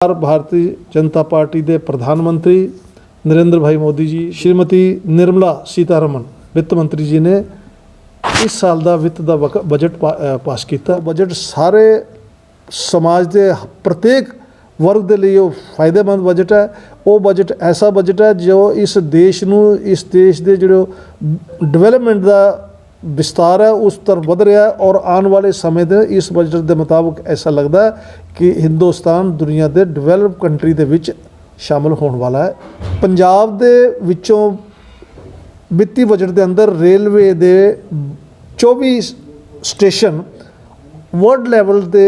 Bharatiya Janata party के प्रधानमंत्री नरेंद्र भाई मोदी जी, श्रीमती निर्मला सीतारमन वित्त मंत्री जी ने इस साल का वित्त का बजट पास किया। बजट सारे समाज के प्रत्येक वर्ग के लिए फायदेमंद बजट है। वो बजट ऐसा बजट है जो इस देश के जो डिवेलपमेंट का विस्तार है उस तरफ बढ़ रहा है और आने वाले समय में इस बजट के मुताबिक ऐसा लगता है कि हिंदुस्तान दुनिया के डिवेलप कंट्री के विच शामिल होने वाला है। पंजाब के विचों वित्ती बजट के अंदर रेलवे के 24 स्टेशन वर्ल्ड लैवल के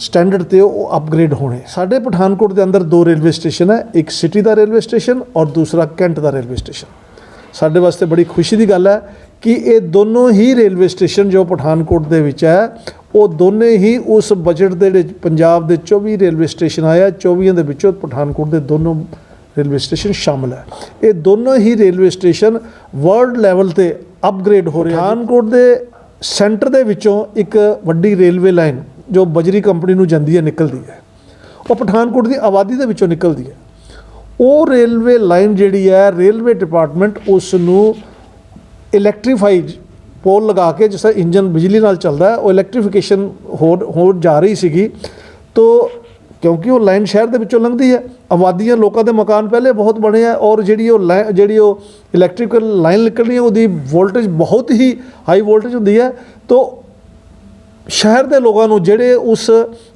स्टैंडर्ड ते अपग्रेड होने। साढ़े पठानकोट के अंदर 2 रेलवे स्टेशन है, एक सिटी का रेलवे स्टेशन और दूसरा कैंट का रेलवे स्टेशन। साढ़े वास्ते बड़ी खुशी की गल है कि ये दोनों ही रेलवे स्टेशन जो पठानकोट के विच है वो दोनों ही उस बजट के पंजाब के 24 रेलवे स्टेशन आया, 24 के विचों पठानकोट के दोनों रेलवे स्टेशन शामिल है। ये दोनों ही रेलवे स्टेशन वर्ल्ड लैवल ते अपग्रेड हो रहे हैं। पठानकोट के सेंटर के विचों एक वड्डी रेलवे लाइन जो बजरी कंपनी नूं जांदी है निकलती है, वो पठानकोट की आबादी के विचों निकलती है। वो रेलवे लाइन जिहड़ी है रेलवे डिपार्टमेंट उसनूं इलैक्ट्रीफाइड पोल लगा के जिस इंजन बिजली नाल चलता है वो इलैक्ट्रीफिकेशन हो जा रही सी। तो क्योंकि वो लाइन शहर के विचों लंघदी है, आबादियां लोगों के मकान पहले बहुत बने हैं और जी इलैक्ट्रिकल लाइन निकलनी है उसकी वोल्टेज बहुत ही हाई वोल्टेज होंदी है। तो शहर के लोगों को जेडे उस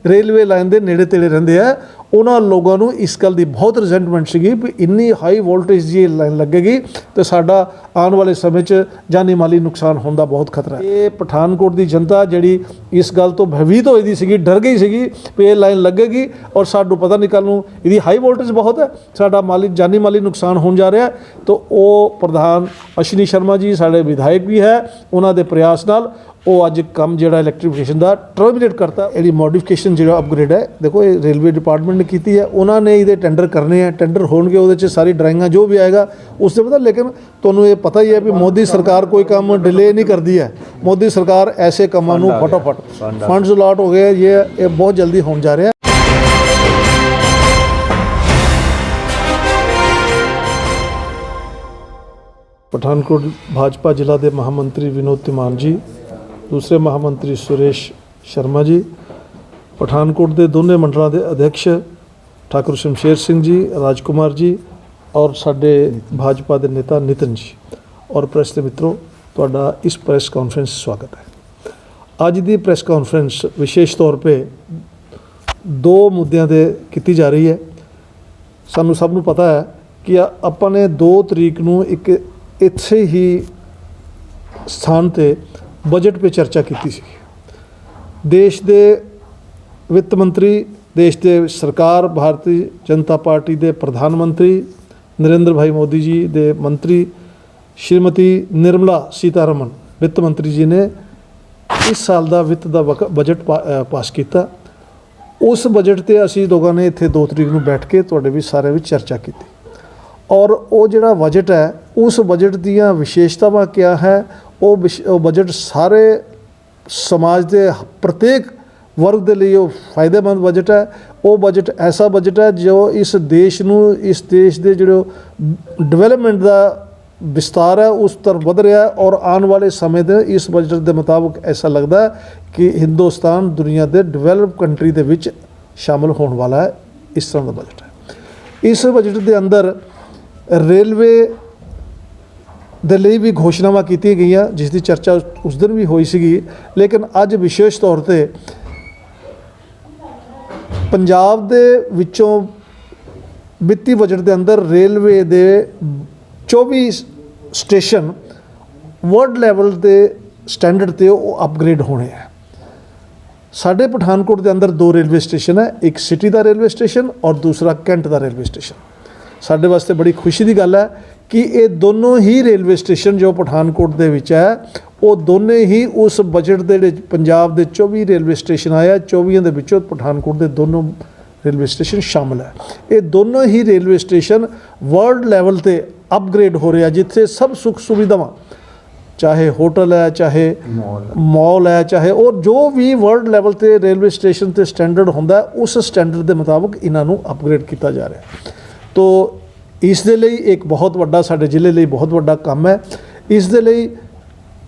रेलवे लाइन के नेड़े तेड़े रहिंदे है उन्होंने लोगों को इस गल की बहुत रिजेंटमेंट सी भी इन्नी हाई वोल्टेज जी लाइन लगेगी तो साडा आने वाले समय जानी माली नुकसान होने का बहुत खतरा है। ये पठानकोट की जनता जी इस गल तो भयभीत होई सी, डर गई सी भी ये लाइन लगेगी और सानू पता नहीं कल नूं इहदी हाई वोल्टेज बहुत है, साडा माली जानी माली नुकसान होने जा रहा है। तो वो प्रधान अश्विनी शर्मा जी साडे विधायक भी है, उन्होंने प्रयास नाल वो अज काम जो इलैक्ट्रीफिकेशन का टर्मिनेट करता। ये मॉडिफिकेशन जो अपग्रेड है देखो ये रेलवे डिपार्टमेंट ने की है, उन्होंने ये टेंडर करने हैं, टेंडर होंगे वो सारी ड्राइंगा जो भी आएगा उससे पता। लेकिन तुहानूं ये पता ही है भी मोदी सरकार कोई काम डिले नहीं करती है। मोदी सरकार ऐसे कामों नूं फटाफट फंड्स अलॉट हो गए, ये बहुत जल्दी होने जा रहे हैं। पठानकोट भाजपा जिला के महामंत्री विनोद तिमान जी, दूसरे महामंत्री सुरेश शर्मा जी, पठानकोट के दोनों मंडलों के अध्यक्ष ठाकुर शमशेर सिंह जी, राजकुमार जी और साडे भाजपा के नेता नितिन जी और प्रेस के मित्रों, तुहाडा इस प्रेस कॉन्फ्रेंस स्वागत है। अज की प्रेस कॉन्फ्रेंस विशेष तौर पे 2 मुद्दों पर की जा रही है। सानू सबनों पता है कि आपां ने 2 तरीक नूं एक इत्थे ही स्थान ते बजट पे चर्चा की सी। देश के वित्त मंत्री, देश के सरकार भारतीय जनता पार्टी के प्रधानमंत्री नरेंद्र भाई मोदी जी के मंत्री श्रीमती निर्मला सीतारमन वित्त मंत्री जी ने इस साल का वित्त का बजट पास किया। उस बजट ते असी लोगों ने इत्थे 2 तरीक नूं बैठ के तुहाडे भी सारे भी चर्चा की और वो जिहड़ा बजट है उस बजट दीयां विशेषतावां क्या है। वो बजट सारे समाज के प्रत्येक वर्ग के लिए फायदेमंद बजट है। वो बजट ऐसा बजट है जो इस देश के जो डिवेलपमेंट का विस्तार है उस तरफ बढ़ रहा है और आने वाले समय में इस बजट के मुताबिक ऐसा लगता है कि हिंदुस्तान दुनिया के डिवेलप कंट्री के विच शामिल होने वाला है। इस तरह का बजट है। इस बजट के अंदर रेलवे दे लिए भी घोषणावां की गई जिसकी चर्चा उस दिन भी हुई सी। लेकिन अज विशेष तौर पर पंजाब के विचों वित्ती बजट के अंदर रेलवे के 24 स्टेशन वर्ल्ड लैवल के स्टैंडर्ड ते अपग्रेड होने हैं। साढ़े पठानकोट के अंदर 2 रेलवे स्टेशन है, एक सिटी का रेलवे स्टेशन और दूसरा कैंट का रेलवे स्टेशन। साढ़े वास्ते बड़ी खुशी की गल है कि ये दोनों ही रेलवे स्टेशन जो पठानकोट के विच है वो दोनों ही उस बजट के पंजाब के 24 रेलवे स्टेशन आया, 24 के विचों पठानकोट के दोनों रेलवे स्टेशन शामिल है। ये दोनों ही रेलवे स्टेशन वर्ल्ड लैवल ते अपग्रेड हो रहे हैं जिथे सब सुख सुविधावां चाहे होटल है, चाहे मॉल है, चाहे और जो भी वर्ल्ड लैवल ते रेलवे स्टेशन ते स्टैंडर्ड होंदा है उस स्टैंडर्ड के मुताबिक इन्हों अपग्रेड किया जा रहा है। तो इस दे लई एक बहुत वड्डा साडे जिले लई बहुत वड्डा काम है। इस दे लई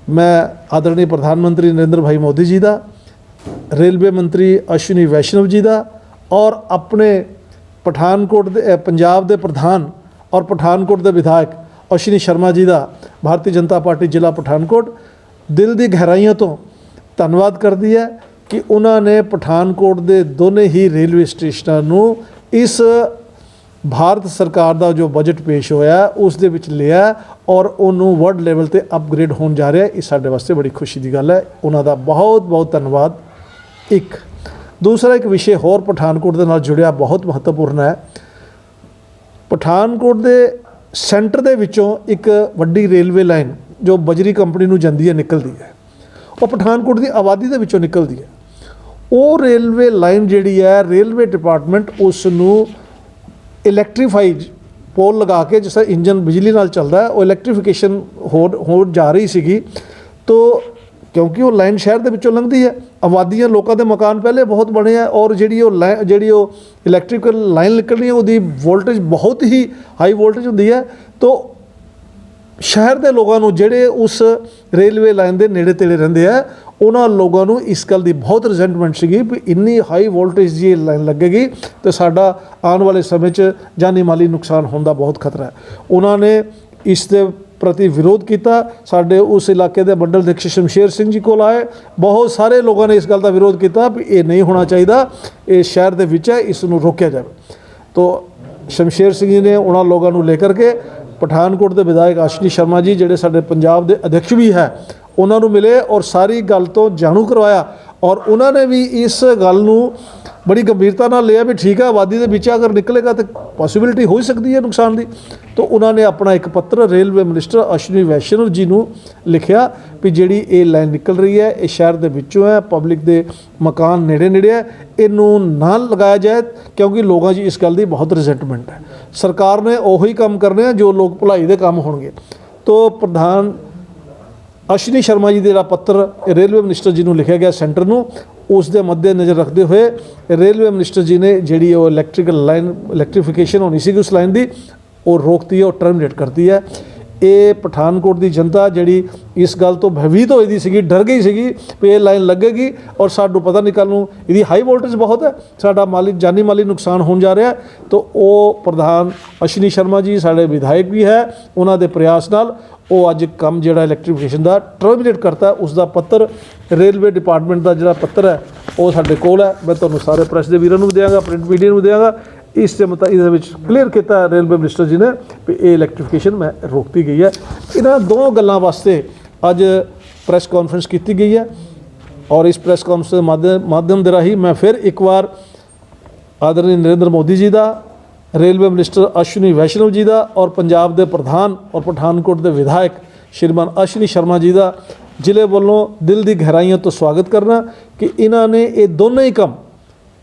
मैं आदरणीय प्रधानमंत्री नरेंद्र भाई मोदी जी का, रेलवे मंत्री अश्विनी वैष्णव जी का और अपने पठानकोट दे पंजाब के प्रधान और पठानकोट के विधायक अश्विनी शर्मा जी का, भारतीय जनता पार्टी जिला पठानकोट दिल की गहराइयों तो धन्यवाद करती है कि उन्होंने पठानकोट के दोनों ही रेलवे स्टेशनों इस भारत सरकार का जो बजट पेश होया उस दे विच लिया और उन्होंने वर्ल्ड लैवल ते अपग्रेड होने जा रहा है। ये साडे वास्ते बड़ी खुशी की गल है, उन्होंने बहुत बहुत धन्यवाद। एक दूसरा एक विषय होर पठानकोट के नाल जुड़िया बहुत महत्वपूर्ण है। पठानकोट के सेंटर दे विचों एक वड्डी रेलवे लाइन जो बजरी कंपनी नूं जांदी है निकलती है, वो पठानकोट की आबादी के विचों निकलती है। वो रेलवे लाइन जिहड़ी है रेलवे डिपार्टमेंट उसनूं इलैक्ट्रीफाइड पोल लगा के जिस इंजन बिजली नाल चलता है वो इलैक्ट्रीफिकेशन हो जा रही सीगी। तो क्योंकि वो लाइन शहर के विचों लंघदी है, आबादियां लोगों के मकान पहले बहुत बने हैं और जी इलैक्ट्रिकल लाइन निकलनी है उसकी वोल्टेज बहुत ही हाई वोल्टेज होंदी है। तो शहर के लोगों को जेडे उस रेलवे लाइन के नेड़े तेड़े रहिंदे हैं उन्होंने लोगों को इस गल की बहुत रिजेंटमेंट सी भी इन्नी हाई वोल्टेज जी लाइन लगेगी तो साडा आने वाले समय च जानी माली नुकसान होने का बहुत खतरा है। उन्होंने इस दे प्रति विरोध किया। साडे उस इलाके के मंडल अध्यक्ष शमशेर सिंह जी को आए, बहुत सारे लोगों ने इस गल का विरोध किया भी ये नहीं होना चाहिए, ये शहर के विच है, इसनूं रोकया जाए। तो शमशेर सिंह जी ने उन्होंने लोगों को लेकर के पठानकोट के विधायक अश्विनी शर्मा जी जिहड़े साडे पंजाब के अध्यक्ष भी है उन्होंने मिले और सारी गल तो जाणू करवाया और उन्होंने भी इस गल नूं बड़ी गंभीरता नाल लिया भी ठीक है आबादी के विच अगर निकलेगा तो पॉसिबिलिटी हो सकती है नुकसान की। तो उन्होंने अपना एक पत्र रेलवे मिनिस्टर अश्विनी वैष्णव जी नूं लिखिया भी जिहड़ी ये लाइन निकल रही है ये शहर के विचों है, पब्लिक के मकान नेड़े नेड़े है, इनू ना लगाया जाए क्योंकि लोगों की इस गल की बहुत रिजेंटमेंट है। सरकार ने उही काम करने हैं जो लोग भलाई के काम होणगे। तो प्रधान अश्विनी शर्मा जी का पत्र रेलवे मिनिस्टर जी को लिखा गया सेंटर में, उस दे मद्देनज़र रखते हुए रेलवे मिनिस्टर जी ने जी इलैक्ट्रिकल लाइन इलैक्ट्रीफिकेशन होनी सी उस लाइन की वो रोकती है और टर्मिनेट करती है। ये पठानकोट की जनता जी इस गल तो भयभीत होई सी, डर गई सी भी ये लाइन लगेगी और सानू पता नहीं कल ये हाई वोल्टेज बहुत है, साडा माली जानी माली नुकसान होने जा रहा है। तो वो प्रधान अश्विनी शर्मा जी साडे विधायक भी है, उन्होंने प्रयास नाल वो अज काम जिहड़ा इलैक्ट्रीफिकेशन का टर्मिनेट करता, उसका पत्र रेलवे डिपार्टमेंट का जिहड़ा पत्र है वो साडे कोल है। मैं तुहानूं सारे प्रेस के वीरां नूं देंगा, प्रिंट मीडिया नूं देंगा। इस क्लीयर किया रेलवे मिनिस्टर जी ने भी ये इलैक्ट्रीफिकेशन में रोकती गई है। इन्हां दो गल्लां वास्ते अज प्रैस कॉन्फ्रेंस की गई है और इस प्रैस कॉन्फ्रेंस के माध्यम के राही मैं फिर एक बार आदरणीय नरेंद्र मोदी जी का, रेलवे मिनिस्टर अश्विनी वैष्णव जी का और पंजाब के प्रधान और पठानकोट के विधायक श्रीमान अश्विनी शर्मा जी का जिले वालों दिल की गहराइयों तो स्वागत करना कि इन्होंने ये दोनों ही काम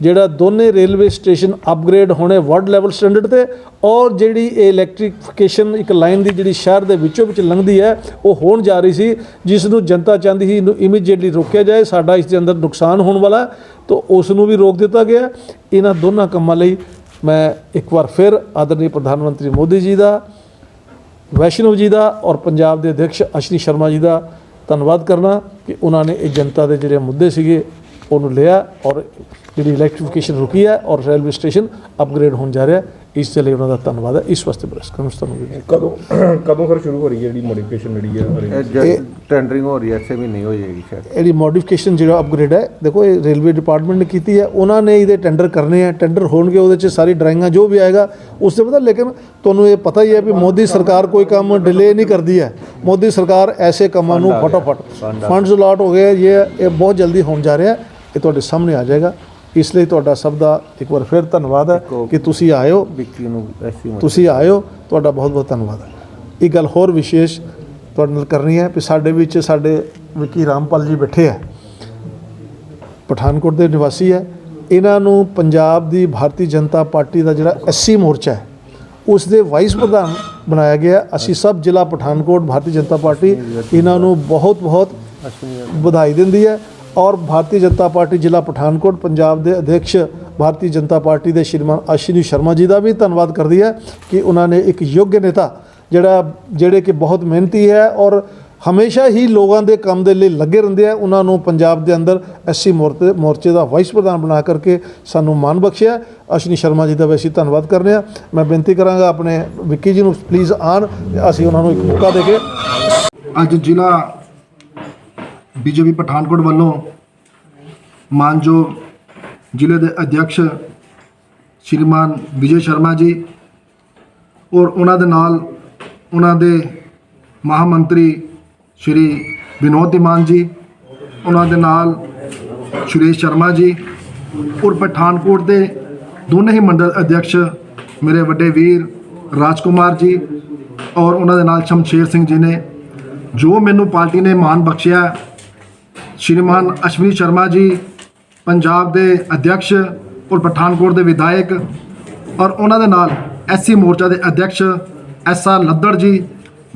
जिहड़ा दोने रेलवे स्टेशन अपग्रेड होने वर्ल्ड लैवल स्टैंडर्ड ते और जिहड़ी इलैक्ट्रीफिकेशन एक लाइन की जिहड़ी शहर के विचों विच लंघदी है वो होण जा रही सी, जिसनूं जनता चाहती ही इमीजिएटली रोकया जाए, साडा इस दे अंदर नुकसान होने वाला है, तो उसनूं भी रोक दिता गया। इन्हां दोनों कामां लई मैं एक बार फिर आदरणीय प्रधानमंत्री मोदी जी का, वैष्णव जी का और पंजाब के अध्यक्ष अश्विनी शर्मा जी का धन्यवाद करना कि उन्होंने ये जनता के जिहड़े मुद्दे सीगे उन्होंने लिया और जी इलैक्ट्रीफिकेशन रुकी है और रेलवे स्टेशन अपग्रेड होने जा रहा है। इस लिए उन्होंने धन्यवाद है। इस वास्ते प्रेस कॉन्फ्रेंस कदों फिर शुरू हो रही है जी मॉडिफिकेशन जी टेंडरिंग हो रही है, ऐसे भी नहीं हो जाएगी शायद ये मॉडिफिकेशन जो अपग्रेड है। देखो ये रेलवे डिपार्टमेंट ने की है, उन्होंने ये टेंडर करने हैं, टेंडर होंगे वो सारी ड्राइंगा जो भी आएगा उससे पता। लेकिन तुहानूं ये पता ही है भी मोदी सरकार कोई काम डिले नहीं करती है। मोदी सरकार ऐसे कामों को फटाफट फंड्स अलॉट हो गए, ये बहुत जल्दी होने जा रहा है, ये तुहाडे सामने आ जाएगा। इसलिए तुहाडा सब दा एक बार फिर धन्यवाद है कि तुसी आयो, तुसी आयो, तुहाडा बहुत बहुत धन्यवाद है। एक गल होर विशेष तुहाडे नाल करनी है भी साडे विच साडे विकी रामपाल जी बैठे है, पठानकोट के निवासी है। इन्हों पंजाब की भारतीय जनता पार्टी का जिहड़ा SC मोर्चा है उसके वाइस प्रधान ਬਣਾਇਆ ਗਿਆ। ਅਸੀਂ ਸਭ ਜ਼ਿਲ੍ਹਾ ਪਠਾਨਕੋਟ ਭਾਰਤੀ ਜਨਤਾ ਪਾਰਟੀ ਇਹਨਾਂ ਨੂੰ ਬਹੁਤ ਵਧਾਈ ਦਿੰਦੀ ਹੈ ਔਰ ਭਾਰਤੀ ਜਨਤਾ ਪਾਰਟੀ ਜ਼ਿਲ੍ਹਾ ਪਠਾਨਕੋਟ ਪੰਜਾਬ ਦੇ ਅਧਿਕਸ਼ ਭਾਰਤੀ ਜਨਤਾ ਪਾਰਟੀ ਦੇ ਸ਼੍ਰੀਮਾਨ ਅਸ਼ਵਨੀ ਸ਼ਰਮਾ ਜੀ ਦਾ ਵੀ ਧੰਨਵਾਦ ਕਰਦੀ ਹੈ ਕਿ ਉਹਨਾਂ ਨੇ ਇੱਕ ਯੋਗ ਨੇਤਾ ਜਿਹੜੇ ਕਿ ਬਹੁਤ ਮਿਹਨਤੀ ਹੈ ਔਰ ਹਮੇਸ਼ਾ ਹੀ ਲੋਕਾਂ ਦੇ ਕੰਮ ਦੇ ਲਈ ਲੱਗੇ ਰਹਿੰਦੇ ਆ, ਉਹਨਾਂ ਨੂੰ ਪੰਜਾਬ ਦੇ ਅੰਦਰ ਐਸਸੀ ਮੋਰਚੇ ਦਾ ਵਾਈਸ ਪ੍ਰਧਾਨ ਬਣਾ ਕਰਕੇ ਸਾਨੂੰ ਮਾਣ ਬਖਸ਼ਿਆ। ਅਸ਼ਵਨੀ ਸ਼ਰਮਾ ਜੀ ਦਾ ਵੀ ਅਸੀਂ ਧੰਨਵਾਦ ਕਰਨੇ ਆ। ਮੈਂ ਬੇਨਤੀ ਕਰਾਂਗਾ ਆਪਣੇ ਵਿੱਕੀ ਜੀ ਨੂੰ ਪਲੀਜ਼ ਆਉਣ, ਅਸੀਂ ਉਹਨਾਂ ਨੂੰ ਇੱਕ ਮੌਕਾ ਦੇ ਕੇ ਅੱਜ ਜ਼ਿਲ੍ਹਾ ਬੀਜੇਪੀ ਪਠਾਨਕੋਟ ਵੱਲੋਂ ਮਾਨਯੋਗ ਜ਼ਿਲ੍ਹੇ ਦੇ ਅਧਿਕਸ਼ ਸ਼੍ਰੀਮਾਨ ਵਿਜੇ ਸ਼ਰਮਾ ਜੀ ਔਰ ਉਹਨਾਂ ਦੇ ਨਾਲ ਉਹਨਾਂ ਦੇ ਮਹਾਮੰਤਰੀ ਸ਼੍ਰੀ ਵਿਨੋਦ ਧੀਮਾਨ ਜੀ, ਉਹਨਾਂ ਦੇ ਨਾਲ ਸੁਰੇਸ਼ ਸ਼ਰਮਾ ਜੀ ਔਰ ਪਠਾਨਕੋਟ ਦੇ ਦੋਨੇ ਹੀ ਮੰਡਲ ਅਧਿਕਸ਼ ਮੇਰੇ ਵੱਡੇ ਵੀਰ ਰਾਜਕੁਮਾਰ ਜੀ ਔਰ ਉਹਨਾਂ ਦੇ ਨਾਲ ਸ਼ਮਸ਼ੇਰ ਸਿੰਘ ਜੀ ਨੇ ਜੋ ਮੈਨੂੰ ਪਾਰਟੀ ਨੇ ਮਾਣ ਬਖਸ਼ਿਆ। ਸ਼੍ਰੀਮਾਨ ਅਸ਼ਵਨੀ ਸ਼ਰਮਾ ਜੀ ਪੰਜਾਬ ਦੇ ਅਧਿਕਸ਼ ਔਰ ਪਠਾਨਕੋਟ ਦੇ ਵਿਧਾਇਕ ਔਰ ਉਹਨਾਂ ਦੇ ਨਾਲ ਐਸਸੀ ਮੋਰਚਾ ਦੇ ਅਧਿਕਸ਼ ਐਸਆਰ ਲੱਦੜ ਜੀ,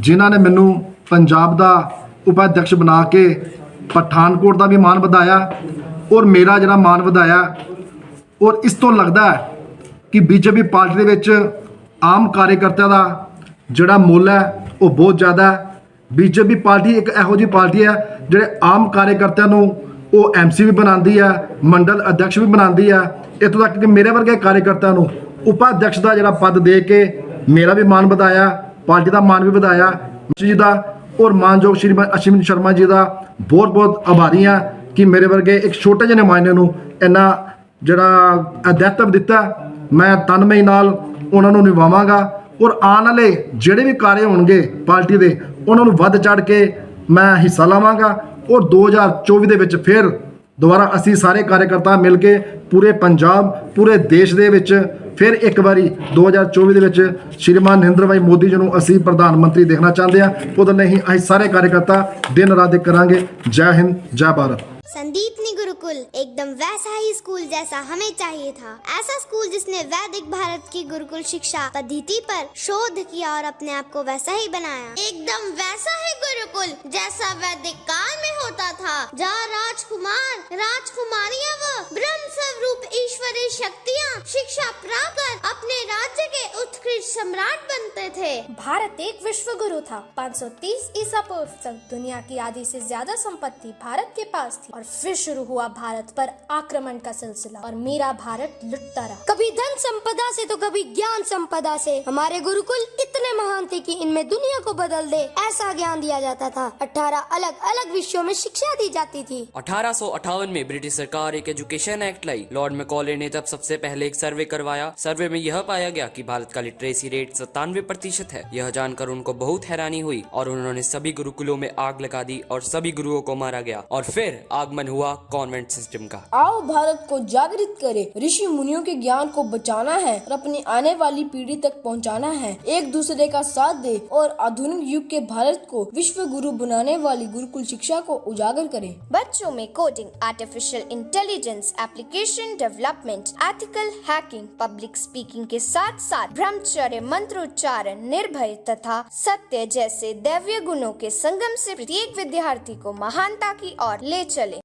ਜਿਨ੍ਹਾਂ ਨੇ ਮੈਨੂੰ ਪੰਜਾਬ ਦਾ ਉਪਾਧਿਕਸ਼ ਬਣਾ ਕੇ ਪਠਾਨਕੋਟ ਦਾ ਵੀ ਮਾਣ ਵਧਾਇਆ ਔਰ ਮੇਰਾ ਜਿਹੜਾ ਮਾਣ ਵਧਾਇਆ। ਔਰ ਇਸ ਤੋਂ ਲੱਗਦਾ ਹੈ ਕਿ ਬੀਜੇਪੀ ਪਾਰਟੀ ਦੇ ਵਿੱਚ ਆਮ ਕਾਰਜਕਰਤਾ ਦਾ ਜਿਹੜਾ ਮੁੱਲ ਹੈ ਉਹ ਬਹੁਤ ਜ਼ਿਆਦਾ ਹੈ। ਬੀਜੇਪੀ ਪਾਰਟੀ ਇੱਕ ਇਹੋ ਜਿਹੀ ਪਾਰਟੀ ਹੈ ਜਿਹੜੇ ਆਮ ਕਾਰਜਕਰਤਿਆਂ ਨੂੰ ਉਹ ਐਮਸੀ ਵੀ ਬਣਾਉਂਦੀ ਹੈ, ਮੰਡਲ ਅਧਿਕਸ਼ ਵੀ ਬਣਾਉਂਦੀ ਹੈ। ਇੱਥੋਂ ਤੱਕ ਕਿ ਮੇਰੇ ਵਰਗੇ ਕਾਰਜਕਰਤਾ ਨੂੰ ਉਪਾਧਿਕਸ਼ ਦਾ ਜਿਹੜਾ ਪਦ ਦੇ ਕੇ ਮੇਰਾ ਵੀ ਮਾਣ ਵਧਾਇਆ, ਪਾਰਟੀ ਦਾ ਮਾਣ ਵੀ ਵਧਾਇਆ ਜੀ ਦਾ। ਔਰ ਮਾਨਯੋਗ ਸ਼੍ਰੀਮਾਨ ਅਸ਼ਵਨੀ ਸ਼ਰਮਾ ਜੀ ਦਾ ਬਹੁਤ ਆਭਾਰੀ ਹਾਂ ਕਿ ਮੇਰੇ ਵਰਗੇ ਇੱਕ ਛੋਟੇ ਜਿਹੇ ਨੁਮਾਇੰਦੇ ਨੂੰ ਇੰਨਾ ਜਿਹੜਾ ਅਧਿਆਤਮ ਦਿੱਤਾ। ਮੈਂ ਤਨਮਈ ਨਾਲ ਉਹਨਾਂ ਨੂੰ ਨਿਭਾਵਾਂਗਾ ਔਰ ਆਉਣ ਵਾਲੇ ਜਿਹੜੇ ਵੀ ਕਾਰਜ ਹੋਣਗੇ ਪਾਰਟੀ ਦੇ ਉਹਨਾਂ ਨੂੰ ਵੱਧ ਚੜ੍ਹ ਕੇ ਮੈਂ ਹਿੱਸਾ ਲਵਾਂਗਾ ਔਰ 2024 ਦੇ ਵਿੱਚ ਫਿਰ ਦੁਬਾਰਾ ਅਸੀਂ ਸਾਰੇ ਕਾਰਜਕਰਤਾ ਮਿਲ ਕੇ ਪੂਰੇ ਪੰਜਾਬ ਪੂਰੇ ਦੇਸ਼ ਦੇ ਵਿੱਚ ਫਿਰ ਇੱਕ ਵਾਰੀ 2024 ਦੇ ਵਿੱਚ ਸ਼੍ਰੀਮਾਨ ਨਰਿੰਦਰ ਭਾਈ ਮੋਦੀ ਜੀ ਨੂੰ ਅਸੀਂ ਪ੍ਰਧਾਨ ਮੰਤਰੀ ਦੇਖਣਾ ਚਾਹੁੰਦੇ ਹਾਂ। ਉਹਦੇ ਲਈ ਅਸੀਂ ਸਾਰੇ ਕਾਰਜਕਰਤਾ ਦਿਨ ਰਾਤ ਕਰਾਂਗੇ। जय हिंद, जय भारत। संदीपनी गुरुकुल एकदम वैसा ही स्कूल जैसा हमें चाहिए था। ऐसा स्कूल जिसने वैदिक भारत की गुरुकुल शिक्षा पद्धति पर शोध किया और अपने आप को वैसा ही बनाया। एकदम वैसा ही गुरुकुल जैसा वैदिक काल में होता था, जहाँ राजकुमार राजकुमारियाँ व ब्रह्म स्वरूप ईश्वरीय शक्तियाँ शिक्षा प्राप्त कर अपने राज्य के उत्कृष्ट सम्राट बनते थे। भारत एक विश्व गुरु था। 530 ईसा पूर्व तक दुनिया की आधी से ज्यादा संपत्ति भारत के पास थी और फिर शुरू हुआ भारत पर आक्रमण का सिलसिला और मेरा भारत लुटता रहा। कभी धन संपदा से तो कभी ज्ञान संपदा से। हमारे गुरुकुल इतने महान थे कि इनमें दुनिया को बदल दे ऐसा ज्ञान दिया जाता था। 18 अलग अलग विषयों में शिक्षा दी जाती थी। 1858 में ब्रिटिश सरकार एक एजुकेशन एक्ट लाई। लॉर्ड मैकॉले ने तब सबसे पहले एक सर्वे करवाया। सर्वे में यह पाया गया कि भारत का लिटरेसी रेट 97% है। यह जानकर उनको बहुत हैरानी हुई और उन्होंने सभी गुरुकुलों में आग लगा दी और सभी गुरुओं को मारा गया और फिर आगमन हुआ कॉन्वेंट सिस्टम का। आओ भारत को जागृत करें। ऋषि मुनियों के ज्ञान को बचाना है और अपनी आने वाली पीढ़ी तक पहुंचाना है। एक दूसरे का साथ दे और आधुनिक युग के भारत को विश्व गुरु बनाने वाली गुरुकुल शिक्षा को उजागर करें। बच्चों में coding, artificial intelligence, application development, ethical hacking, public speaking के साथ साथ ब्रह्मचर्य, मंत्रोच्चारण, निर्भय तथा सत्य जैसे दैवीय गुणों के संगम से प्रत्येक विद्यार्थी को महानता की ओर ले चले।